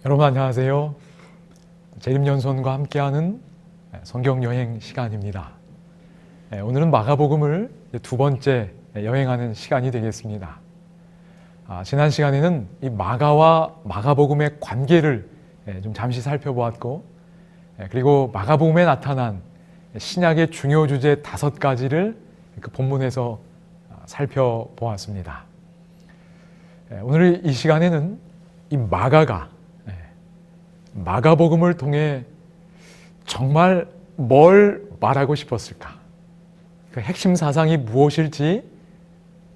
여러분 안녕하세요. 재림연수원과 함께하는 성경여행 시간입니다. 오늘은 마가복음을 두 번째 여행하는 시간이 되겠습니다. 지난 시간에는 이 마가와 마가복음의 관계를 좀 잠시 살펴보았고, 그리고 마가복음에 나타난 신약의 중요 주제 5가지를 그 본문에서 살펴보았습니다. 오늘 이 시간에는 이 마가복음을 통해 정말 뭘 말하고 싶었을까? 그 핵심 사상이 무엇일지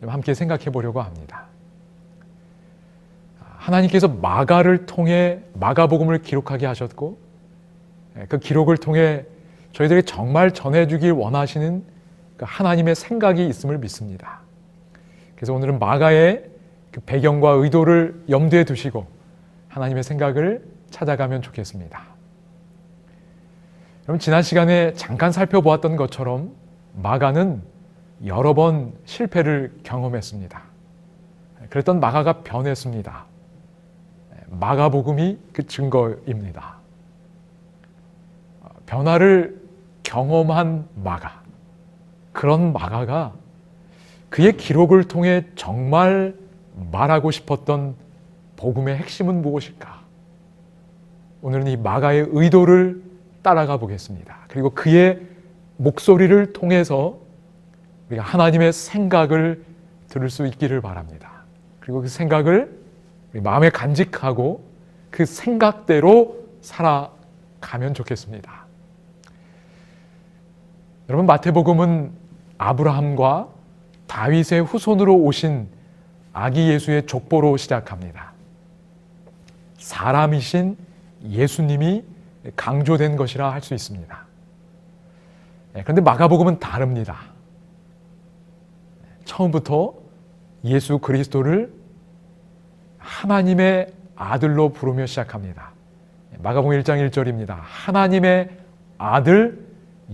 함께 생각해 보려고 합니다. 하나님께서 마가를 통해 마가복음을 기록하게 하셨고, 그 기록을 통해 저희들이 정말 전해주길 원하시는 그 하나님의 생각이 있음을 믿습니다. 그래서 오늘은 마가의 그 배경과 의도를 염두에 두시고 하나님의 생각을 찾아가면 좋겠습니다. 여러분, 지난 시간에 잠깐 살펴보았던 것처럼 마가는 여러 번 실패를 경험했습니다. 그랬던 마가가 변했습니다. 마가복음이 그 증거입니다. 변화를 경험한 마가, 그런 마가가 그의 기록을 통해 정말 말하고 싶었던 복음의 핵심은 무엇일까? 오늘은 이 마가의 의도를 따라가 보겠습니다. 그리고 그의 목소리를 통해서 우리가 하나님의 생각을 들을 수 있기를 바랍니다. 그리고 그 생각을 우리 마음에 간직하고 그 생각대로 살아가면 좋겠습니다. 여러분, 마태복음은 아브라함과 다윗의 후손으로 오신 아기 예수의 족보로 시작합니다. 사람이신 예수님이 강조된 것이라 할 수 있습니다. 그런데 마가복음은 다릅니다. 처음부터 예수 그리스도를 하나님의 아들로 부르며 시작합니다. 마가복음 1장 1절입니다. 하나님의 아들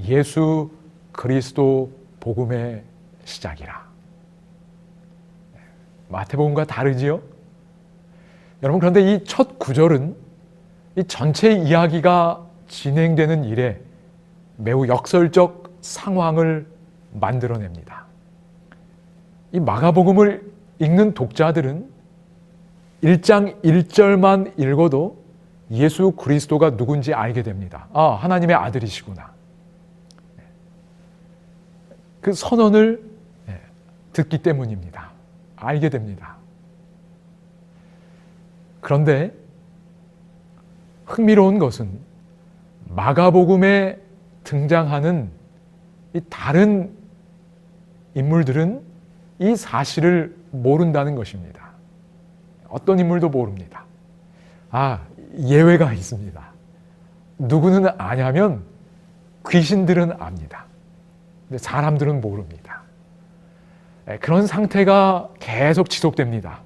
예수 그리스도 복음의 시작이라. 마태복음과 다르지요? 여러분, 그런데 이 첫 구절은 이 전체 이야기가 진행되는 일에 매우 역설적 상황을 만들어냅니다. 이 마가복음을 읽는 독자들은 1장 1절만 읽어도 예수 그리스도가 누군지 알게 됩니다. 하나님의 아들이시구나. 그 선언을 듣기 때문입니다. 알게 됩니다. 그런데 흥미로운 것은 마가복음에 등장하는 이 다른 인물들은 이 사실을 모른다는 것입니다. 어떤 인물도 모릅니다. 예외가 있습니다. 누구는 아냐면 귀신들은 압니다. 근데 사람들은 모릅니다. 그런 상태가 계속 지속됩니다.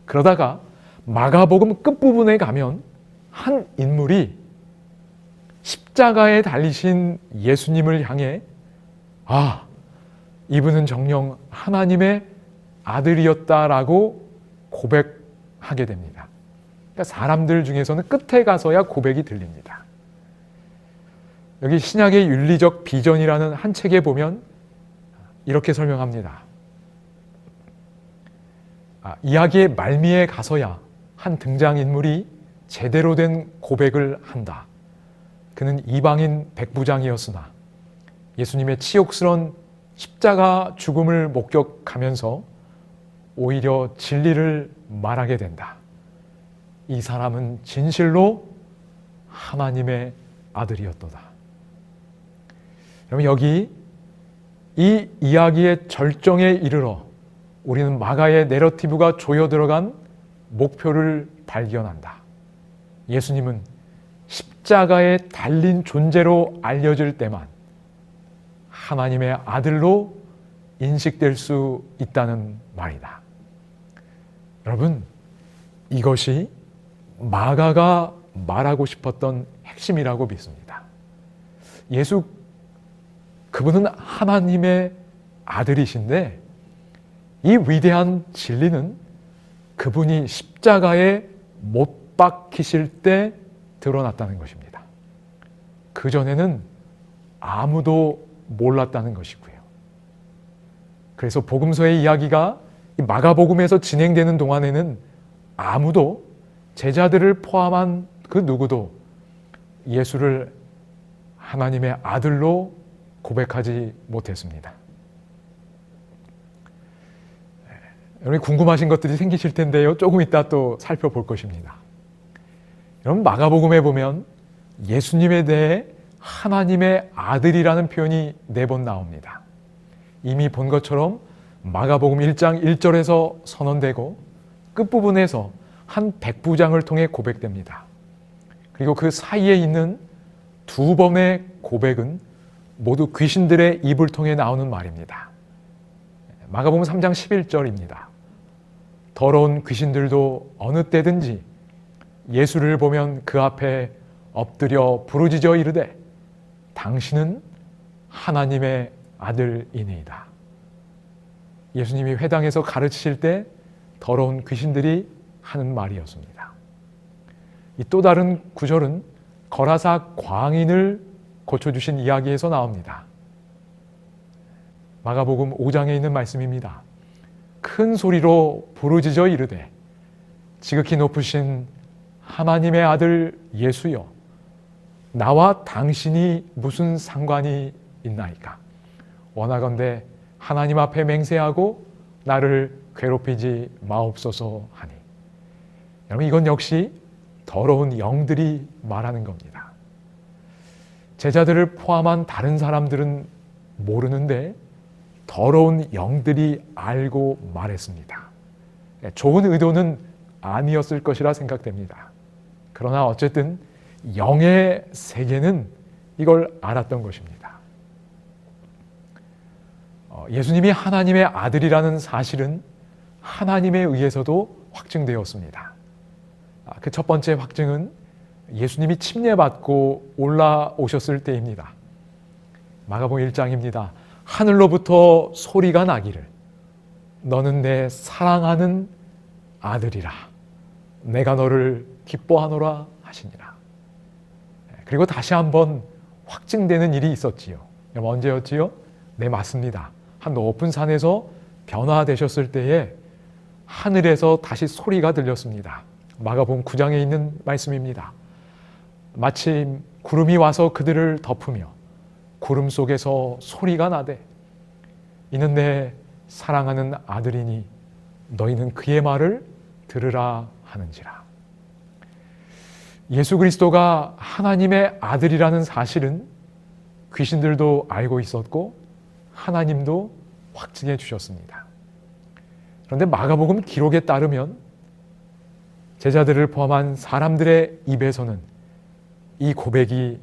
그러다가 마가복음 끝부분에 가면 한 인물이 십자가에 달리신 예수님을 향해 이분은 정녕 하나님의 아들이었다라고 고백하게 됩니다. 그러니까 사람들 중에서는 끝에 가서야 고백이 들립니다. 여기 신약의 윤리적 비전이라는 한 책에 보면 이렇게 설명합니다. 이야기의 말미에 가서야 한 등장인물이 제대로 된 고백을 한다. 그는 이방인 백부장이었으나 예수님의 치욕스러운 십자가 죽음을 목격하면서 오히려 진리를 말하게 된다. 이 사람은 진실로 하나님의 아들이었도다. 여러분, 여기 이 이야기의 절정에 이르러 우리는 마가의 내러티브가 조여 들어간 목표를 발견한다. 예수님은 십자가에 달린 존재로 알려질 때만 하나님의 아들로 인식될 수 있다는 말이다. 여러분, 이것이 마가가 말하고 싶었던 핵심이라고 믿습니다. 그분은 하나님의 아들이신데 이 위대한 진리는 그분이 십자가에 못 박히실 때 드러났다는 것입니다. 그전에는 아무도 몰랐다는 것이고요. 그래서 복음서의 이야기가 이 마가복음에서 진행되는 동안에는 아무도, 제자들을 포함한 그 누구도 예수를 하나님의 아들로 고백하지 못했습니다. 여러분 궁금하신 것들이 생기실 텐데요. 조금 이따 또 살펴볼 것입니다. 여러분 마가복음에 보면 예수님에 대해 하나님의 아들이라는 표현이 4번 나옵니다. 이미 본 것처럼 마가복음 1장 1절에서 선언되고 끝부분에서 한 백부장을 통해 고백됩니다. 그리고 그 사이에 있는 2번의 고백은 모두 귀신들의 입을 통해 나오는 말입니다. 마가복음 3장 11절입니다. 더러운 귀신들도 어느 때든지 예수를 보면 그 앞에 엎드려 부르짖어 이르되 당신은 하나님의 아들이니이다. 예수님이 회당에서 가르치실 때 더러운 귀신들이 하는 말이었습니다. 이 또 다른 구절은 거라사 광인을 고쳐주신 이야기에서 나옵니다. 마가복음 5장에 있는 말씀입니다. 큰 소리로 부르짖어 이르되 지극히 높으신 하나님의 아들 예수여, 나와 당신이 무슨 상관이 있나이까? 원하건대 하나님 앞에 맹세하고 나를 괴롭히지 마옵소서 하니. 여러분 이건 역시 더러운 영들이 말하는 겁니다. 제자들을 포함한 다른 사람들은 모르는데 더러운 영들이 알고 말했습니다. 좋은 의도는 아니었을 것이라 생각됩니다. 그러나 어쨌든 영의 세계는 이걸 알았던 것입니다. 예수님이 하나님의 아들이라는 사실은 하나님에 의해서도 확증되었습니다. 그 첫 번째 확증은 예수님이 침례받고 올라오셨을 때입니다. 마가복음 1장입니다. 하늘로부터 소리가 나기를 너는 내 사랑하는 아들이라 내가 너를 기뻐하노라 하시니라. 그리고 다시 한번 확증되는 일이 있었지요. 언제였지요? 네, 맞습니다. 한 높은 산에서 변화되셨을 때에 하늘에서 다시 소리가 들렸습니다. 마가복음 9장에 있는 말씀입니다. 마침 구름이 와서 그들을 덮으며 구름 속에서 소리가 나되 이는 내 사랑하는 아들이니 너희는 그의 말을 들으라 하는지라. 예수 그리스도가 하나님의 아들이라는 사실은 귀신들도 알고 있었고 하나님도 확증해 주셨습니다. 그런데 마가복음 기록에 따르면 제자들을 포함한 사람들의 입에서는 이 고백이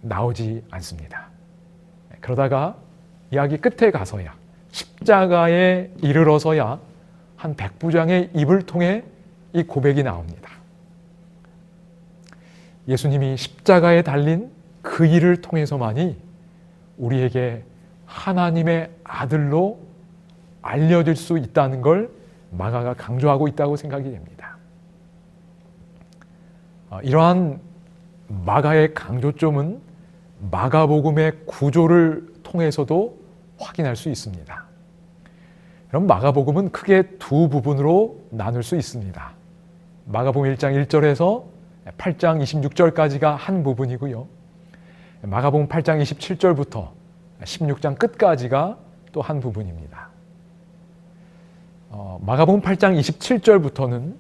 나오지 않습니다. 그러다가 이야기 끝에 가서야 십자가에 이르러서야 한 백부장의 입을 통해 이 고백이 나옵니다. 예수님이 십자가에 달린 그 일을 통해서만이 우리에게 하나님의 아들로 알려질 수 있다는 걸 마가가 강조하고 있다고 생각이 됩니다. 이러한 마가의 강조점은 마가복음의 구조를 통해서도 확인할 수 있습니다. 그럼 마가복음은 크게 2 부분으로 나눌 수 있습니다. 마가복음 1장 1절에서 8장 26절까지가 한 부분이고요. 마가복음 8장 27절부터 16장 끝까지가 또 한 부분입니다. 마가복음 8장 27절부터는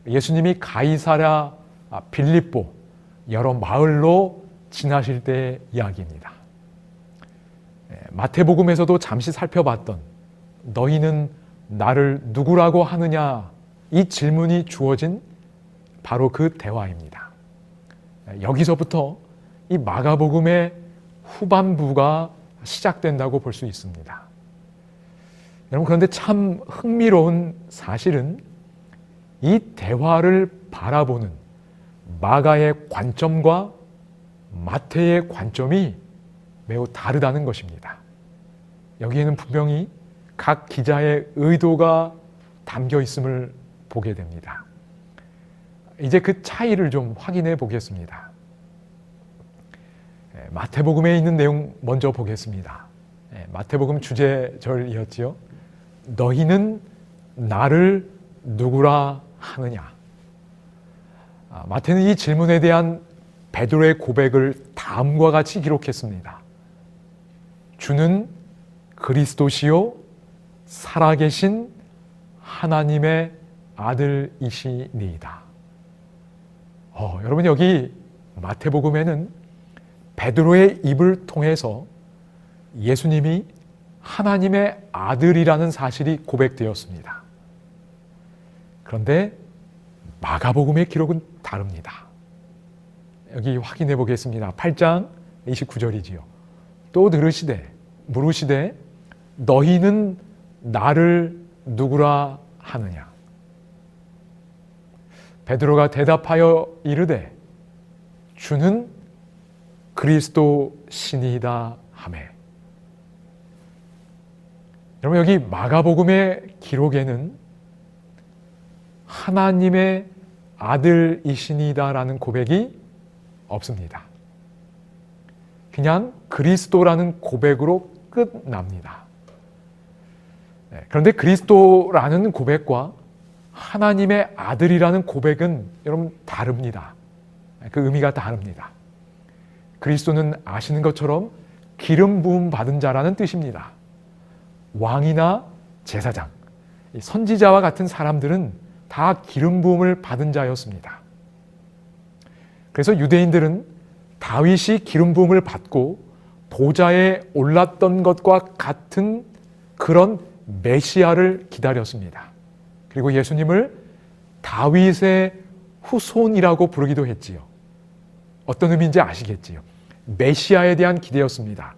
예수님이 가이사랴 빌립보 여러 마을로 지나실 때의 이야기입니다. 마태복음에서도 잠시 살펴봤던 너희는 나를 누구라고 하느냐 이 질문이 주어진 바로 그 대화입니다. 여기서부터 이 마가복음의 후반부가 시작된다고 볼 수 있습니다. 여러분 그런데 참 흥미로운 사실은 이 대화를 바라보는 마가의 관점과 마태의 관점이 매우 다르다는 것입니다. 여기에는 분명히 각 기자의 의도가 담겨 있음을 보게 됩니다. 이제 그 차이를 좀 확인해 보겠습니다. 마태복음에 있는 내용 먼저 보겠습니다. 마태복음 주제절이었지요. 너희는 나를 누구라 하느냐? 마태는 이 질문에 대한 베드로의 고백을 다음과 같이 기록했습니다. 주는 그리스도시요 살아계신 하나님의 아들이시니이다. 여러분, 여기 마태복음에는 베드로의 입을 통해서 예수님이 하나님의 아들이라는 사실이 고백되었습니다. 그런데 마가복음의 기록은 다릅니다. 여기 확인해 보겠습니다. 8장 29절이지요. 또 물으시되 너희는 나를 누구라 하느냐? 베드로가 대답하여 이르되 주는 그리스도시니이다 하매. 여러분, 여기 마가복음의 기록에는 하나님의 아들이시니다라는 고백이 없습니다. 그냥 그리스도라는 고백으로 끝납니다. 그런데 그리스도라는 고백과 하나님의 아들이라는 고백은 여러분 다릅니다. 그 의미가 다릅니다. 그리스도는 아시는 것처럼 기름 부음 받은 자라는 뜻입니다. 왕이나 제사장, 선지자와 같은 사람들은 다 기름 부음을 받은 자였습니다. 그래서 유대인들은 다윗이 기름 부음을 받고 보좌에 올랐던 것과 같은 그런 메시아를 기다렸습니다. 그리고 예수님을 다윗의 후손이라고 부르기도 했지요. 어떤 의미인지 아시겠지요? 메시아에 대한 기대였습니다.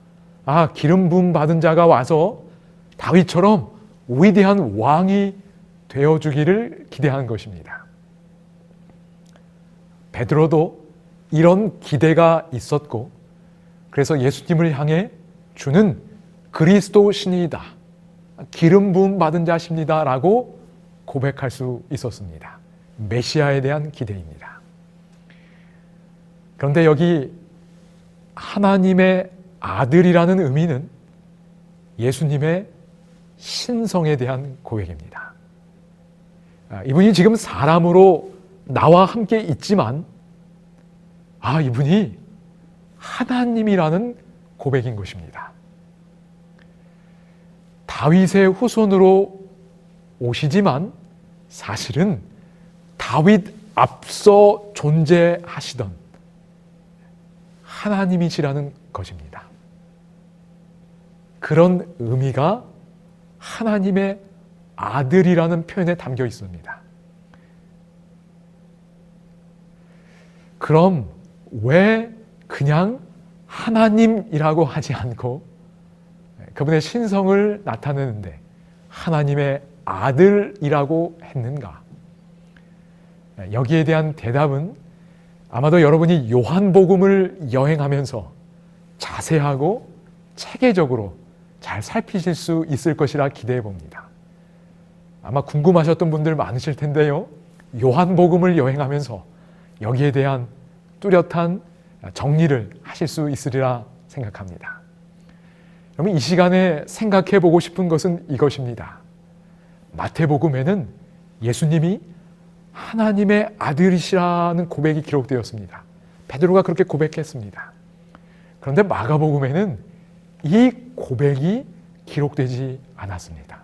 기름 부음 받은 자가 와서 다윗처럼 위대한 왕이 되어주기를 기대하는 것입니다. 베드로도 이런 기대가 있었고, 그래서 예수님을 향해 주는 그리스도시니이다, 기름 부음 받은 자십니다 라고 고백할 수 있었습니다. 메시아에 대한 기대입니다. 그런데 여기 하나님의 아들이라는 의미는 예수님의 신성에 대한 고백입니다. 이분이 지금 사람으로 나와 함께 있지만 이분이 하나님이라는 고백인 것입니다. 다윗의 후손으로 오시지만 사실은 다윗 앞서 존재하시던 하나님이시라는 것입니다. 그런 의미가 하나님의 아들이라는 표현에 담겨 있습니다. 그럼 왜 그냥 하나님이라고 하지 않고 그분의 신성을 나타내는데 하나님의 아들이라고 했는가? 여기에 대한 대답은 아마도 여러분이 요한복음을 여행하면서 자세하고 체계적으로 잘 살피실 수 있을 것이라 기대해 봅니다. 아마 궁금하셨던 분들 많으실 텐데요. 요한복음을 여행하면서 여기에 대한 뚜렷한 정리를 하실 수 있으리라 생각합니다. 여러분, 이 시간에 생각해 보고 싶은 것은 이것입니다. 마태복음에는 예수님이 하나님의 아들이시라는 고백이 기록되었습니다. 베드로가 그렇게 고백했습니다. 그런데 마가복음에는 이 고백이 기록되지 않았습니다.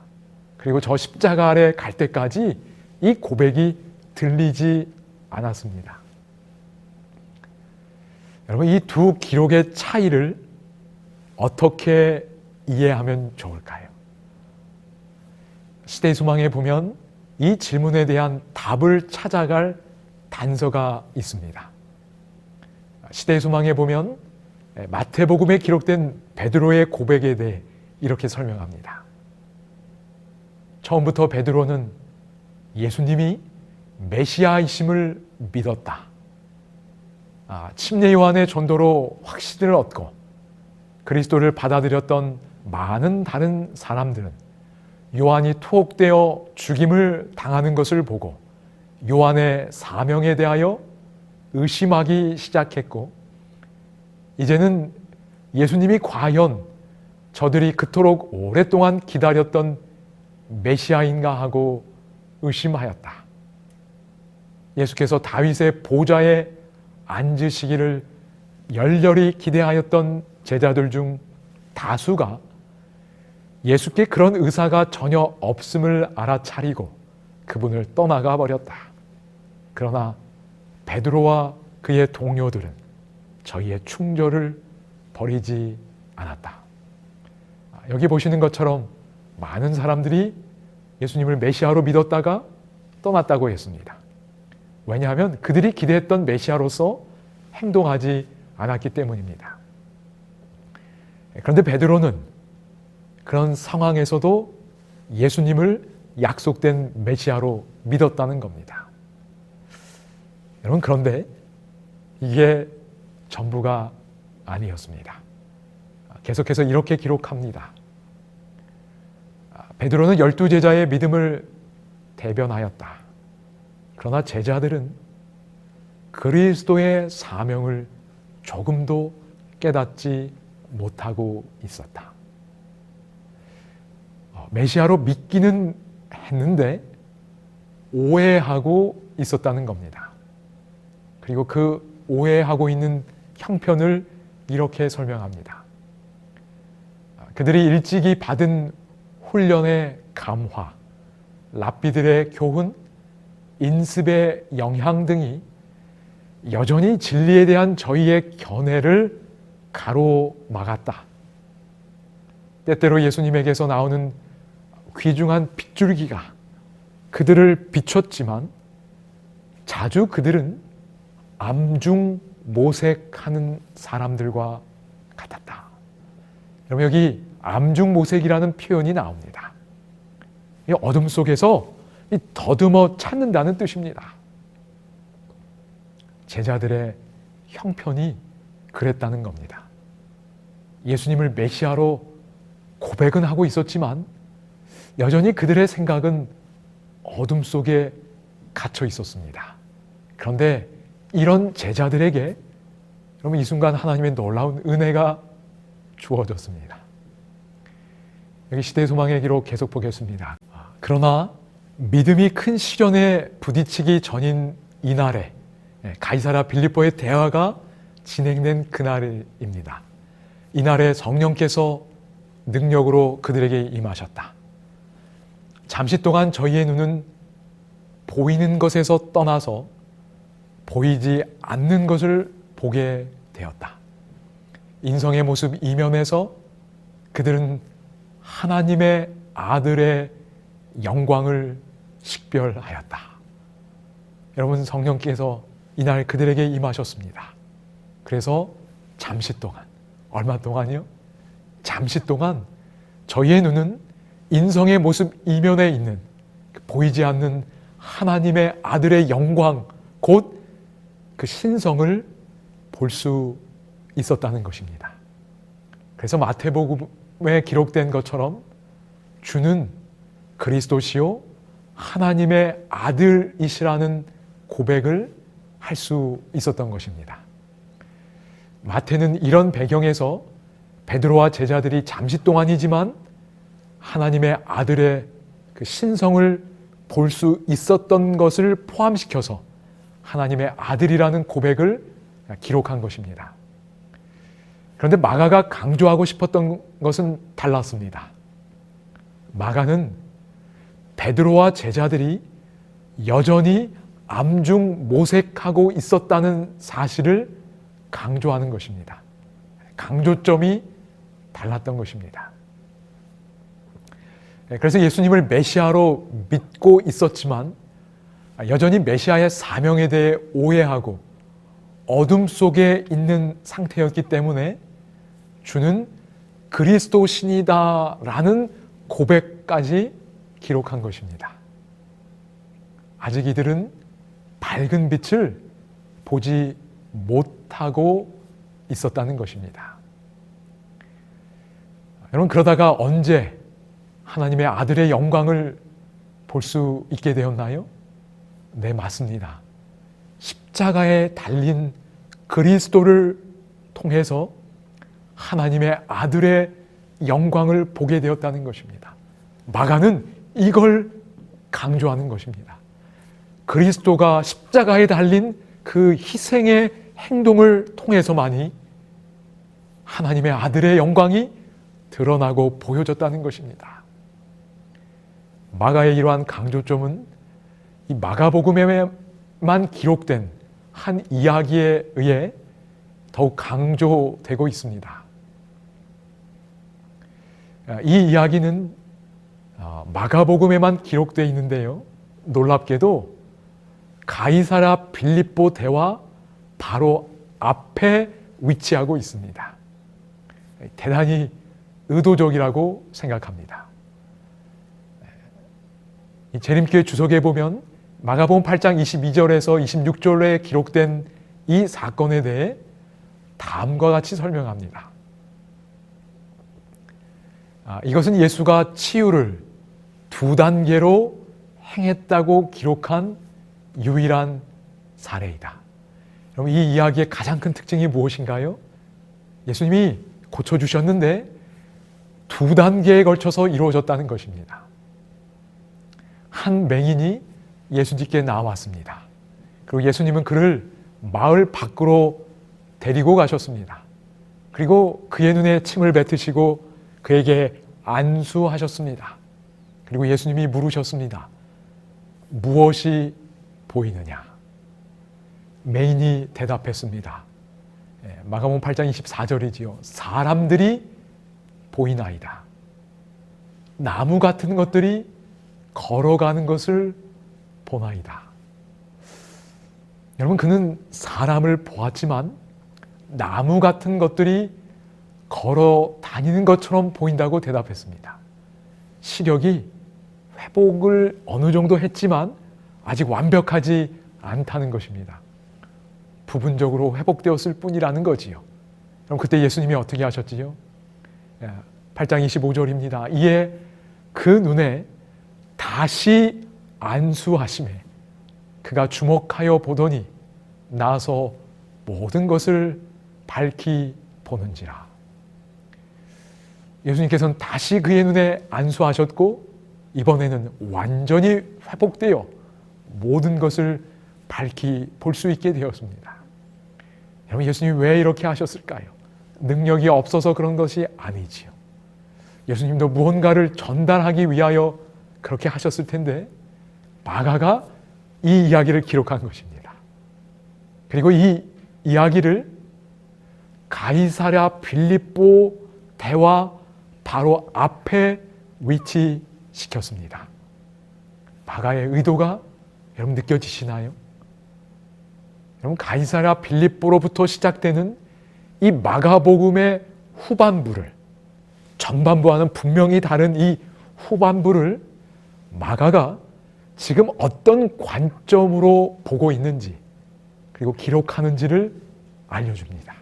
그리고 저 십자가 아래 갈 때까지 이 고백이 들리지 않았습니다. 여러분, 이 두 기록의 차이를 어떻게 이해하면 좋을까요? 시대의 소망에 보면 이 질문에 대한 답을 찾아갈 단서가 있습니다. 시대의 소망에 보면 마태복음에 기록된 베드로의 고백에 대해 이렇게 설명합니다. 처음부터 베드로는 예수님이 메시아이심을 믿었다. 침례 요한의 전도로 확신을 얻고 그리스도를 받아들였던 많은 다른 사람들은 요한이 투옥되어 죽임을 당하는 것을 보고 요한의 사명에 대하여 의심하기 시작했고, 이제는 예수님이 과연 저들이 그토록 오랫동안 기다렸던 메시아인가 하고 의심하였다. 예수께서 다윗의 보좌에 앉으시기를 열렬히 기대하였던 제자들 중 다수가 예수께 그런 의사가 전혀 없음을 알아차리고 그분을 떠나가 버렸다. 그러나 베드로와 그의 동료들은 저희의 충절을 버리지 않았다. 여기 보시는 것처럼 많은 사람들이 예수님을 메시아로 믿었다가 떠났다고 했습니다. 왜냐하면 그들이 기대했던 메시아로서 행동하지 않았기 때문입니다. 그런데 베드로는 그런 상황에서도 예수님을 약속된 메시아로 믿었다는 겁니다. 여러분, 그런데 이게 전부가 아니었습니다. 계속해서 이렇게 기록합니다. 베드로는 12제자의 믿음을 대변하였다. 그러나 제자들은 그리스도의 사명을 조금도 깨닫지 못하고 있었다. 메시아로 믿기는 했는데 오해하고 있었다는 겁니다. 그리고 그 오해하고 있는 형편을 이렇게 설명합니다. 그들이 일찍이 받은 훈련의 감화, 랍비들의 교훈, 인습의 영향 등이 여전히 진리에 대한 저희의 견해를 가로막았다. 때때로 예수님에게서 나오는 귀중한 빗줄기가 그들을 비췄지만 자주 그들은 암중모색하는 사람들과 같았다. 여러분, 여기 암중모색이라는 표현이 나옵니다. 이 어둠 속에서 더듬어 찾는다는 뜻입니다. 제자들의 형편이 그랬다는 겁니다. 예수님을 메시아로 고백은 하고 있었지만 여전히 그들의 생각은 어둠 속에 갇혀 있었습니다. 그런데 이런 제자들에게 여러분, 이 순간 하나님의 놀라운 은혜가 주어졌습니다. 여기 시대의 소망의 기록 계속 보겠습니다. 그러나 믿음이 큰 시련에 부딪히기 전인 이날에 가이사랴 빌립보의 대화가 진행된 그날입니다. 이날에 성령께서 능력으로 그들에게 임하셨다. 잠시 동안 저희의 눈은 보이는 것에서 떠나서 보이지 않는 것을 보게 되었다. 인성의 모습 이면에서 그들은 하나님의 아들의 영광을 식별하였다. 여러분, 성령께서 이날 그들에게 임하셨습니다. 그래서 잠시 동안, 얼마 동안이요? 잠시 동안 저희의 눈은 인성의 모습 이면에 있는 보이지 않는 하나님의 아들의 영광, 곧 그 신성을 볼 수 있었다는 것입니다. 그래서 마태복음에 기록된 것처럼 주는 그리스도시요 하나님의 아들이시라는 고백을 할 수 있었던 것입니다. 마태는 이런 배경에서 베드로와 제자들이 잠시 동안이지만 하나님의 아들의 그 신성을 볼 수 있었던 것을 포함시켜서 하나님의 아들이라는 고백을 기록한 것입니다. 그런데 마가가 강조하고 싶었던 것은 달랐습니다. 마가는 베드로와 제자들이 여전히 암중 모색하고 있었다는 사실을 강조하는 것입니다. 강조점이 달랐던 것입니다. 그래서 예수님을 메시아로 믿고 있었지만 여전히 메시아의 사명에 대해 오해하고 어둠 속에 있는 상태였기 때문에 주는 그리스도신이다라는 고백까지 기록한 것입니다. 아직 이들은 밝은 빛을 보지 못하고 있었다는 것입니다. 여러분, 그러다가 언제 하나님의 아들의 영광을 볼 수 있게 되었나요? 네, 맞습니다. 십자가에 달린 그리스도를 통해서 하나님의 아들의 영광을 보게 되었다는 것입니다. 마가는 이걸 강조하는 것입니다. 그리스도가 십자가에 달린 그 희생의 행동을 통해서만이 하나님의 아들의 영광이 드러나고 보여졌다는 것입니다. 마가의 이러한 강조점은 이 마가복음에만 기록된 한 이야기에 의해 더욱 강조되고 있습니다. 이 이야기는 마가복음에만 기록되어 있는데요, 놀랍게도 가이사랴 빌립보 대와 바로 앞에 위치하고 있습니다. 대단히 의도적이라고 생각합니다. 이 재림교회 주석에 보면 마가복음 8장 22절에서 26절에 기록된 이 사건에 대해 다음과 같이 설명합니다. 이것은 예수가 치유를 2단계로 행했다고 기록한 유일한 사례이다. 여러분, 이 이야기의 가장 큰 특징이 무엇인가요? 예수님이 고쳐주셨는데 2단계에 걸쳐서 이루어졌다는 것입니다. 한 맹인이 예수님께 나왔습니다. 그리고 예수님은 그를 마을 밖으로 데리고 가셨습니다. 그리고 그의 눈에 침을 뱉으시고 그에게 안수하셨습니다. 그리고 예수님이 물으셨습니다. 무엇이 보이느냐? 맹인이 대답했습니다. 마가복음 8장 24절이지요. 사람들이 보이나이다. 나무 같은 것들이 걸어가는 것을 보나이다. 여러분, 그는 사람을 보았지만 나무 같은 것들이 걸어 다니는 것처럼 보인다고 대답했습니다. 시력이 회복을 어느 정도 했지만 아직 완벽하지 않다는 것입니다. 부분적으로 회복되었을 뿐이라는 거지요. 그럼 그때 예수님이 어떻게 하셨지요? 8장 25절입니다. 이에 그 눈에 다시 안수하심에 그가 주목하여 보더니 나서 모든 것을 밝히 보는지라. 예수님께서는 다시 그의 눈에 안수하셨고 이번에는 완전히 회복되어 모든 것을 밝히 볼 수 있게 되었습니다. 여러분, 예수님이 왜 이렇게 하셨을까요? 능력이 없어서 그런 것이 아니지요. 예수님도 무언가를 전달하기 위하여 그렇게 하셨을 텐데 마가가 이 이야기를 기록한 것입니다. 그리고 이 이야기를 가이사랴 빌립보 대와 바로 앞에 위치시켰습니다. 마가의 의도가 여러분 느껴지시나요? 여러분, 가이사랴 빌립보로부터 시작되는 이 마가복음의 후반부를, 전반부와는 분명히 다른 이 후반부를 마가가 지금 어떤 관점으로 보고 있는지 그리고 기록하는지를 알려줍니다.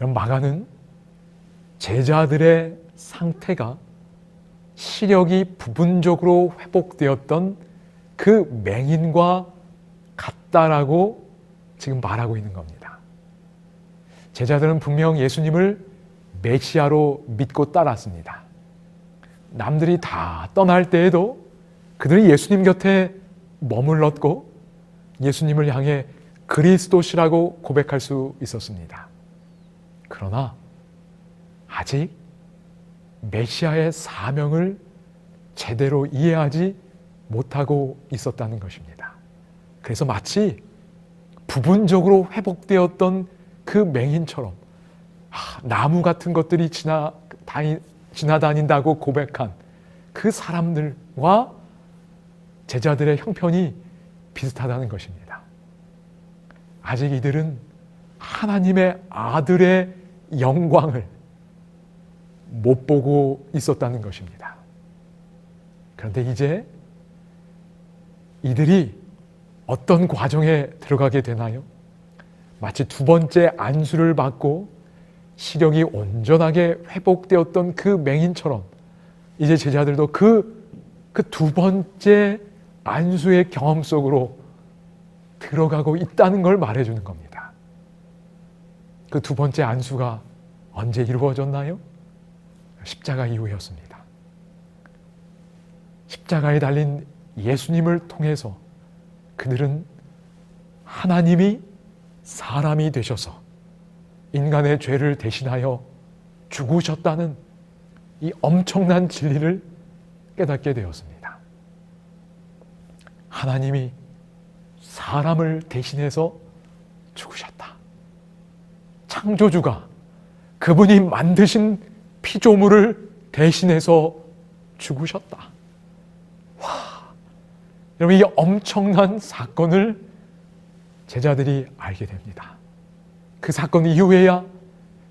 여러분, 마가는 제자들의 상태가 시력이 부분적으로 회복되었던 그 맹인과 같다라고 지금 말하고 있는 겁니다. 제자들은 분명 예수님을 메시아로 믿고 따랐습니다. 남들이 다 떠날 때에도 그들이 예수님 곁에 머물렀고 예수님을 향해 그리스도시라고 고백할 수 있었습니다. 그러나 아직 메시아의 사명을 제대로 이해하지 못하고 있었다는 것입니다. 그래서 마치 부분적으로 회복되었던 그 맹인처럼 나무 같은 것들이 지나다닌다고 고백한 그 사람들과 제자들의 형편이 비슷하다는 것입니다. 아직 이들은 하나님의 아들의 영광을 못 보고 있었다는 것입니다. 그런데 이제 이들이 어떤 과정에 들어가게 되나요? 마치 2번째 안수를 받고 시력이 온전하게 회복되었던 그 맹인처럼 이제 제자들도 그 2번째 안수의 경험 속으로 들어가고 있다는 걸 말해주는 겁니다. 그 두 번째 안수가 언제 이루어졌나요? 십자가 이후였습니다. 십자가에 달린 예수님을 통해서 그들은 하나님이 사람이 되셔서 인간의 죄를 대신하여 죽으셨다는 이 엄청난 진리를 깨닫게 되었습니다. 하나님이 사람을 대신해서 죽으셨다. 창조주가 그분이 만드신 피조물을 대신해서 죽으셨다. 와, 여러분, 이 엄청난 사건을 제자들이 알게 됩니다. 그 사건 이후에야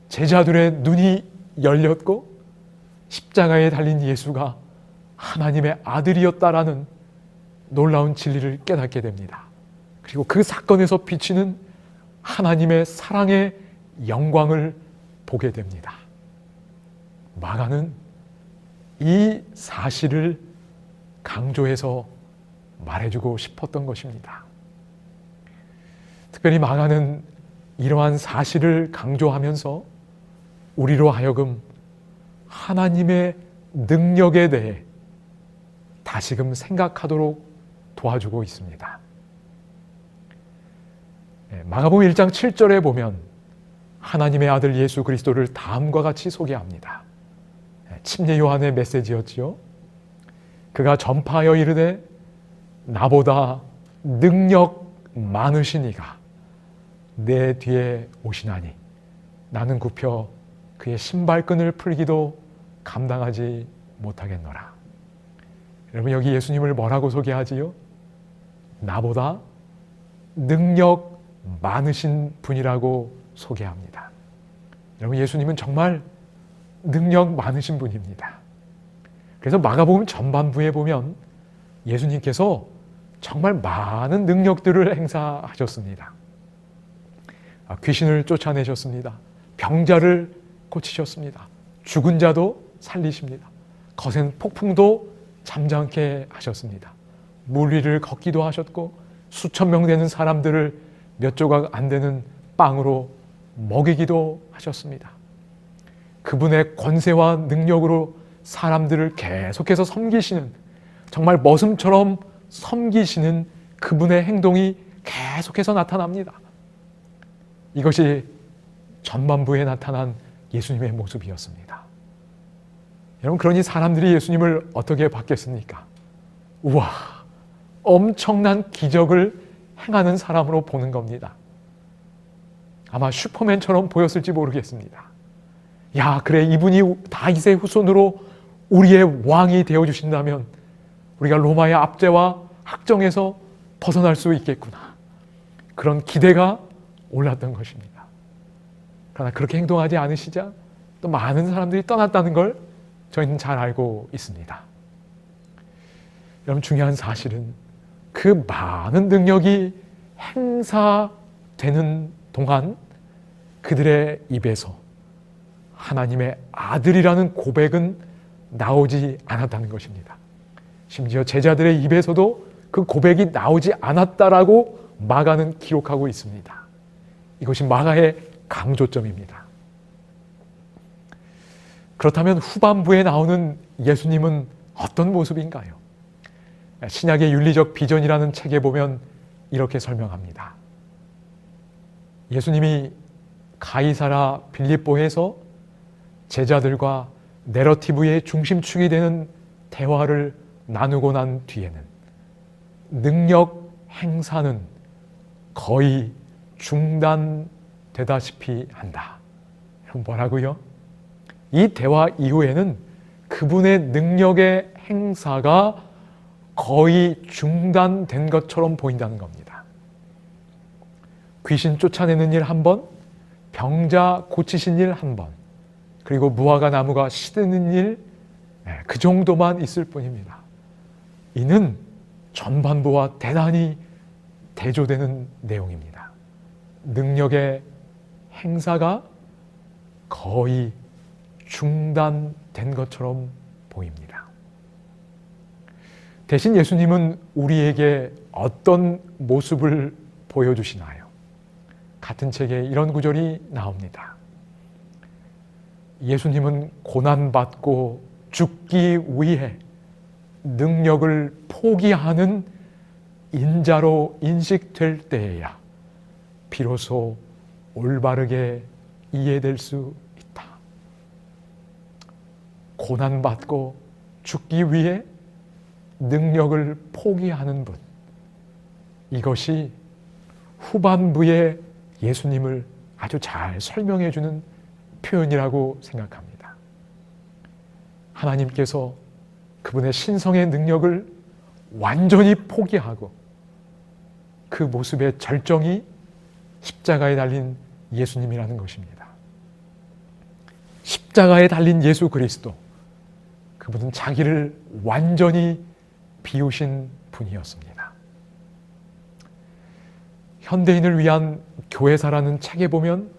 제자들의 눈이 열렸고 십자가에 달린 예수가 하나님의 아들이었다라는 놀라운 진리를 깨닫게 됩니다. 그리고 그 사건에서 비치는 하나님의 사랑의 영광을 보게 됩니다. 마가는 이 사실을 강조해서 말해주고 싶었던 것입니다. 특별히 마가는 이러한 사실을 강조하면서 우리로 하여금 하나님의 능력에 대해 다시금 생각하도록 도와주고 있습니다. 마가복음 1장 7절에 보면 하나님의 아들 예수 그리스도를 다음과 같이 소개합니다. 침례 요한의 메시지였지요. 그가 전파하여 이르되 나보다 능력 많으신 이가 내 뒤에 오시나니 나는 굽혀 그의 신발끈을 풀기도 감당하지 못하겠노라. 여러분, 여기 예수님을 뭐라고 소개하지요? 나보다 능력 많으신 분이라고 소개합니다. 여러분, 예수님은 정말 능력 많으신 분입니다. 그래서 마가복음 전반부에 보면 예수님께서 정말 많은 능력들을 행사하셨습니다. 귀신을 쫓아내셨습니다. 병자를 고치셨습니다. 죽은 자도 살리십니다. 거센 폭풍도 잠잠케 하셨습니다. 물 위를 걷기도 하셨고 수천 명 되는 사람들을 몇 조각 안 되는 빵으로 먹이기도 하셨습니다. 그분의 권세와 능력으로 사람들을 계속해서 섬기시는, 정말 머슴처럼 섬기시는 그분의 행동이 계속해서 나타납니다. 이것이 전반부에 나타난 예수님의 모습이었습니다. 여러분, 그러니 사람들이 예수님을 어떻게 봤겠습니까? 우와, 엄청난 기적을 행하는 사람으로 보는 겁니다. 아마 슈퍼맨처럼 보였을지 모르겠습니다. 야, 그래, 이분이 다윗의 후손으로 우리의 왕이 되어주신다면 우리가 로마의 압제와 학정에서 벗어날 수 있겠구나. 그런 기대가 올랐던 것입니다. 그러나 그렇게 행동하지 않으시자 또 많은 사람들이 떠났다는 걸 저희는 잘 알고 있습니다. 여러분, 중요한 사실은 그 많은 능력이 행사되는 동안 그들의 입에서 하나님의 아들이라는 고백은 나오지 않았다는 것입니다. 심지어 제자들의 입에서도 그 고백이 나오지 않았다라고 마가는 기록하고 있습니다. 이것이 마가의 강조점입니다. 그렇다면 후반부에 나오는 예수님은 어떤 모습인가요? 신약의 윤리적 비전이라는 책에 보면 이렇게 설명합니다. 예수님이 가이사라 빌립보에서 제자들과 내러티브의 중심축이 되는 대화를 나누고 난 뒤에는 능력 행사는 거의 중단되다시피 한다. 뭐라고요? 이 대화 이후에는 그분의 능력의 행사가 거의 중단된 것처럼 보인다는 겁니다. 귀신 쫓아내는 일 한 번, 병자 고치신 일 한 번, 그리고 무화과 나무가 시드는 일, 그 정도만 있을 뿐입니다. 이는 전반부와 대단히 대조되는 내용입니다. 능력의 행사가 거의 중단된 것처럼 보입니다. 대신 예수님은 우리에게 어떤 모습을 보여주시나요? 같은 책에 이런 구절이 나옵니다. 예수님은 고난받고 죽기 위해 능력을 포기하는 인자로 인식될 때에야 비로소 올바르게 이해될 수 있다. 고난받고 죽기 위해 능력을 포기하는 분, 이것이 후반부에 예수님을 아주 잘 설명해 주는 표현이라고 생각합니다. 하나님께서 그분의 신성의 능력을 완전히 포기하고 그 모습의 절정이 십자가에 달린 예수님이라는 것입니다. 십자가에 달린 예수 그리스도, 그분은 자기를 완전히 비우신 분이었습니다. 현대인을 위한 교회사라는 책에 보면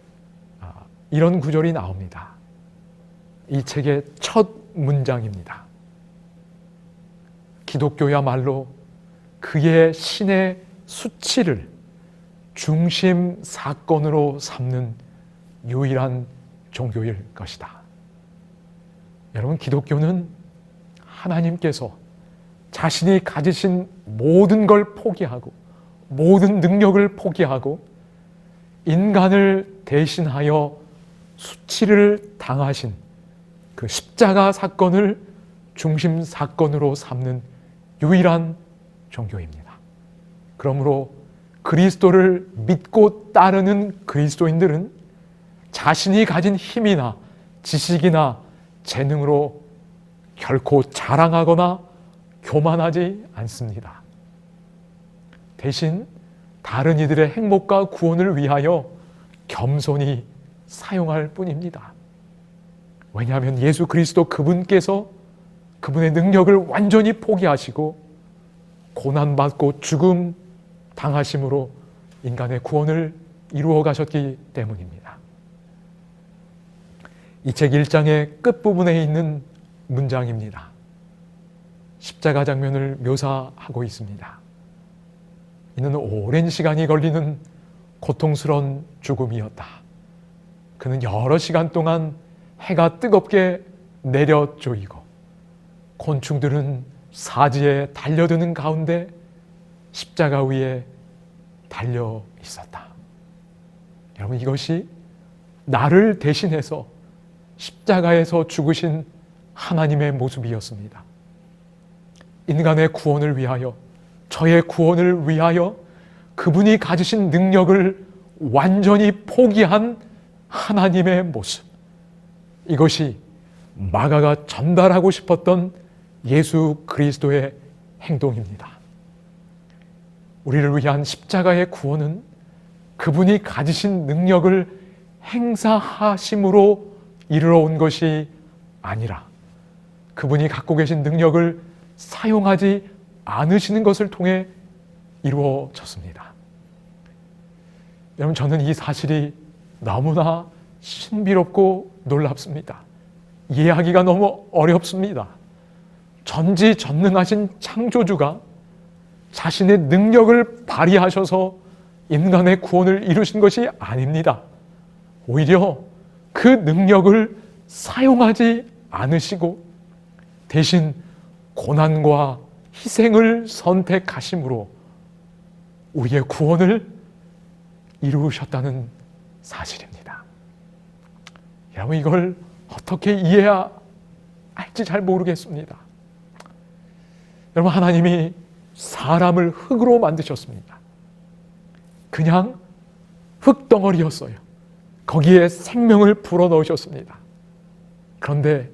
이런 구절이 나옵니다. 이 책의 첫 문장입니다. 기독교야말로 그의 신의 수치를 중심 사건으로 삼는 유일한 종교일 것이다. 여러분, 기독교는 하나님께서 자신이 가지신 모든 걸 포기하고 모든 능력을 포기하고 인간을 대신하여 수치를 당하신 그 십자가 사건을 중심 사건으로 삼는 유일한 종교입니다. 그러므로 그리스도를 믿고 따르는 그리스도인들은 자신이 가진 힘이나 지식이나 재능으로 결코 자랑하거나 교만하지 않습니다. 대신 다른 이들의 행복과 구원을 위하여 겸손히 사용할 뿐입니다. 왜냐하면 예수 그리스도 그분께서 그분의 능력을 완전히 포기하시고 고난받고 죽음 당하심으로 인간의 구원을 이루어 가셨기 때문입니다. 이 책 1장의 끝부분에 있는 문장입니다. 십자가 장면을 묘사하고 있습니다. 이는 오랜 시간이 걸리는 고통스러운 죽음이었다. 그는 여러 시간 동안 해가 뜨겁게 내려 조이고 곤충들은 사지에 달려드는 가운데 십자가 위에 달려 있었다. 여러분, 이것이 나를 대신해서 십자가에서 죽으신 하나님의 모습이었습니다. 인간의 구원을 위하여, 저의 구원을 위하여 그분이 가지신 능력을 완전히 포기한 하나님의 모습, 이것이 마가가 전달하고 싶었던 예수 그리스도의 행동입니다. 우리를 위한 십자가의 구원은 그분이 가지신 능력을 행사하심으로 이르러 온 것이 아니라 그분이 갖고 계신 능력을 사용하지 않으시는 것을 통해 이루어졌습니다. 여러분, 저는 이 사실이 너무나 신비롭고 놀랍습니다. 이해하기가 너무 어렵습니다. 전지전능하신 창조주가 자신의 능력을 발휘하셔서 인간의 구원을 이루신 것이 아닙니다. 오히려 그 능력을 사용하지 않으시고 대신 고난과 희생을 선택하심으로 우리의 구원을 이루셨다는 사실입니다. 여러분, 이걸 어떻게 이해해야 할지 잘 모르겠습니다. 여러분, 하나님이 사람을 흙으로 만드셨습니다. 그냥 흙덩어리였어요. 거기에 생명을 불어넣으셨습니다. 그런데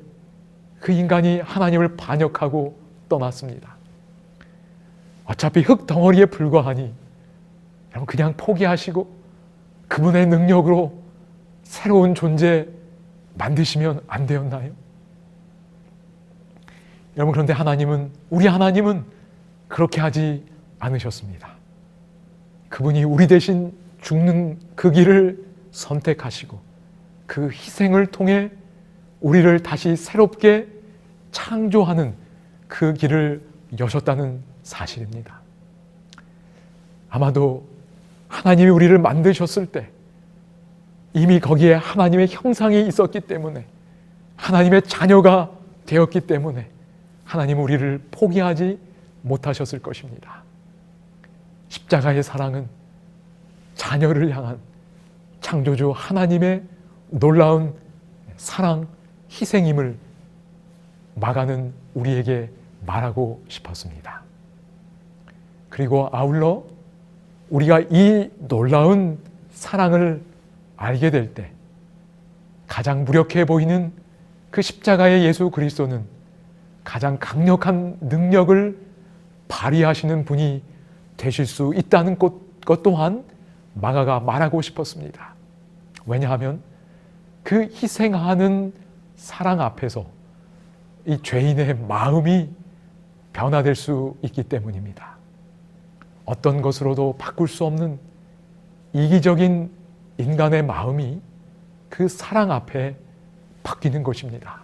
그 인간이 하나님을 반역하고 떠났습니다. 어차피 흙덩어리에 불과하니 여러분, 그냥 포기하시고 그분의 능력으로 새로운 존재 만드시면 안 되었나요? 여러분, 그런데 우리 하나님은 그렇게 하지 않으셨습니다. 그분이 우리 대신 죽는 그 길을 선택하시고 그 희생을 통해 우리를 다시 새롭게 창조하는 그 길을 여셨다는 사실입니다. 아마도 하나님이 우리를 만드셨을 때 이미 거기에 하나님의 형상이 있었기 때문에, 하나님의 자녀가 되었기 때문에 하나님은 우리를 포기하지 못하셨을 것입니다. 십자가의 사랑은 자녀를 향한 창조주 하나님의 놀라운 사랑, 희생임을 마가는 우리에게 말하고 싶었습니다. 그리고 아울러 우리가 이 놀라운 사랑을 알게 될 때 가장 무력해 보이는 그 십자가의 예수 그리스도는 가장 강력한 능력을 발휘하시는 분이 되실 수 있다는 것 또한 마가가 말하고 싶었습니다. 왜냐하면 그 희생하는 사랑 앞에서 이 죄인의 마음이 변화될 수 있기 때문입니다. 어떤 것으로도 바꿀 수 없는 이기적인 인간의 마음이 그 사랑 앞에 바뀌는 것입니다.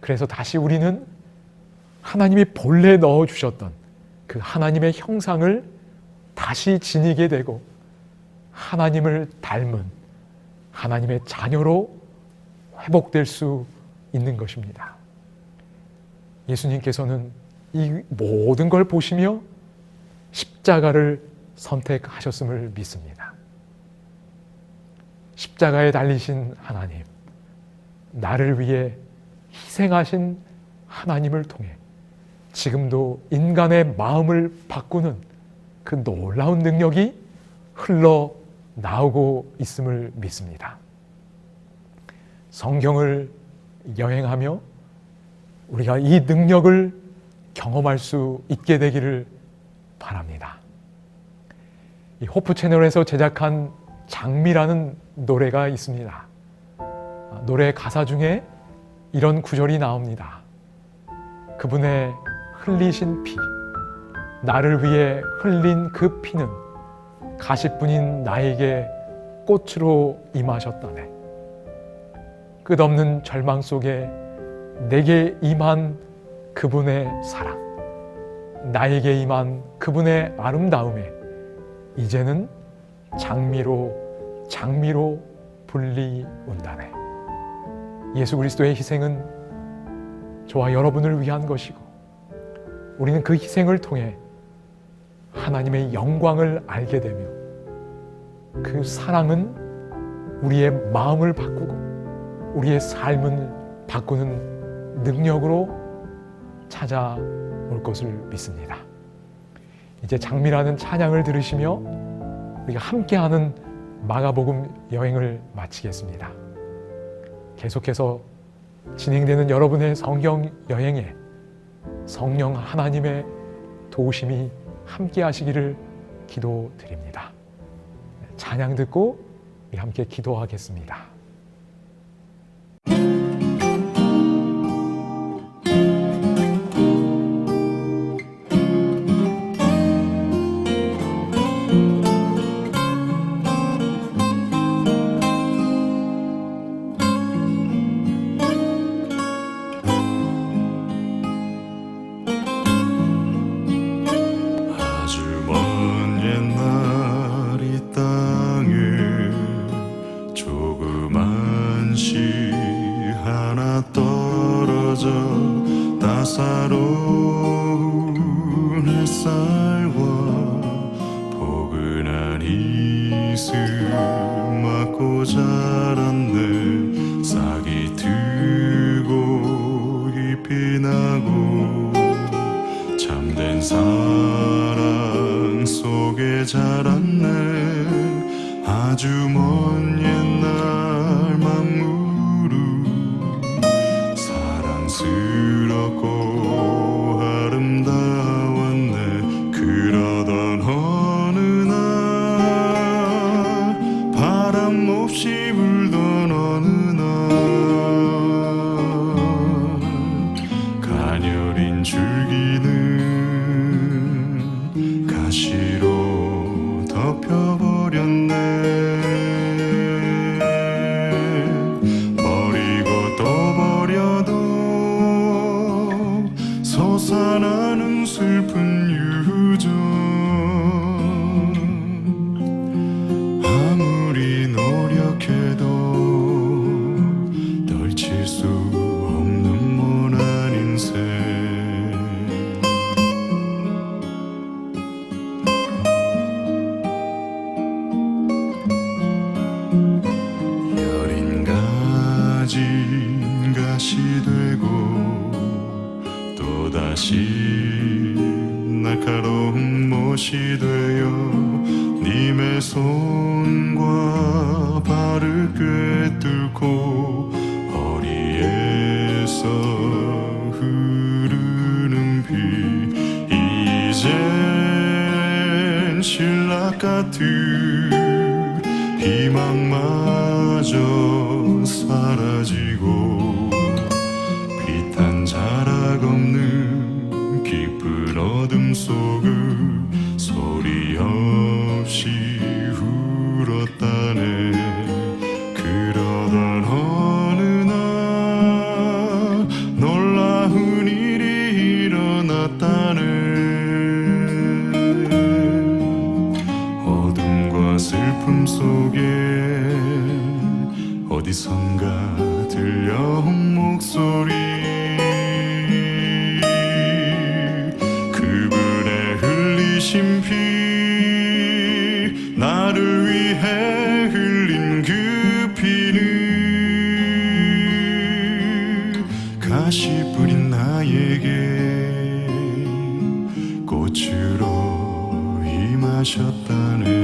그래서 다시 우리는 하나님이 본래 넣어주셨던 그 하나님의 형상을 다시 지니게 되고 하나님을 닮은 하나님의 자녀로 회복될 수 있는 것입니다. 예수님께서는 이 모든 걸 보시며 십자가를 선택하셨음을 믿습니다. 십자가에 달리신 하나님, 나를 위해 희생하신 하나님을 통해 지금도 인간의 마음을 바꾸는 그 놀라운 능력이 흘러나오고 있음을 믿습니다. 성경을 여행하며 우리가 이 능력을 경험할 수 있게 되기를 바랍니다. 이 호프 채널에서 제작한 장미라는 노래가 있습니다. 노래 가사 중에 이런 구절이 나옵니다. 그분의 흘리신 피, 나를 위해 흘린 그 피는 가시뿐인 나에게 꽃으로 임하셨다네. 끝없는 절망 속에 내게 임한 그분의 사랑, 나에게 임한 그분의 아름다움에 이제는 장미로 불리운다네. 예수 그리스도의 희생은 저와 여러분을 위한 것이고 우리는 그 희생을 통해 하나님의 영광을 알게 되며 그 사랑은 우리의 마음을 바꾸고 우리의 삶을 바꾸는 능력으로 찾아올 것을 믿습니다. 이제 장미라는 찬양을 들으시며 우리가 함께하는 마가복음 여행을 마치겠습니다. 계속해서 진행되는 여러분의 성경 여행에 성령 하나님의 도우심이 함께 하시기를 기도드립니다. 찬양 듣고 함께 기도하겠습니다. 따사로운 햇살과 포근한 이슬 맞고 자랐네. 싹이 트고 잎이 나고 참된 사랑 속에 자랐네. 아주 먼 옛날 만물은 사랑스럽고 아름다웠네. 그러던 어느 날 바람 없이 불던 어느 날 가녀린 줄기는 가시로 덮여버렸네. 벗어나는 슬픈 유전 아무리 노력해도 떨칠 수 없는 모난 인생 여린 가진 가시 되고 또다시 날카로운 못이 되어 님의 손과 발을 꿰뚫고 허리에서 흐르는 피 이젠 신락 같은 희망마저 사라지고 빛한 자락 없는 깊은 어둠 속을 소리 없이 울었다네 그러던 어느 날 놀라운 일이 일어났다네 어둠과 슬픔 속에 어디선가 들려온 목소리 그분의 흘리신 피 나를 위해 흘린 그 피는 가시 뿌린 나에게 꽃으로 임하셨다네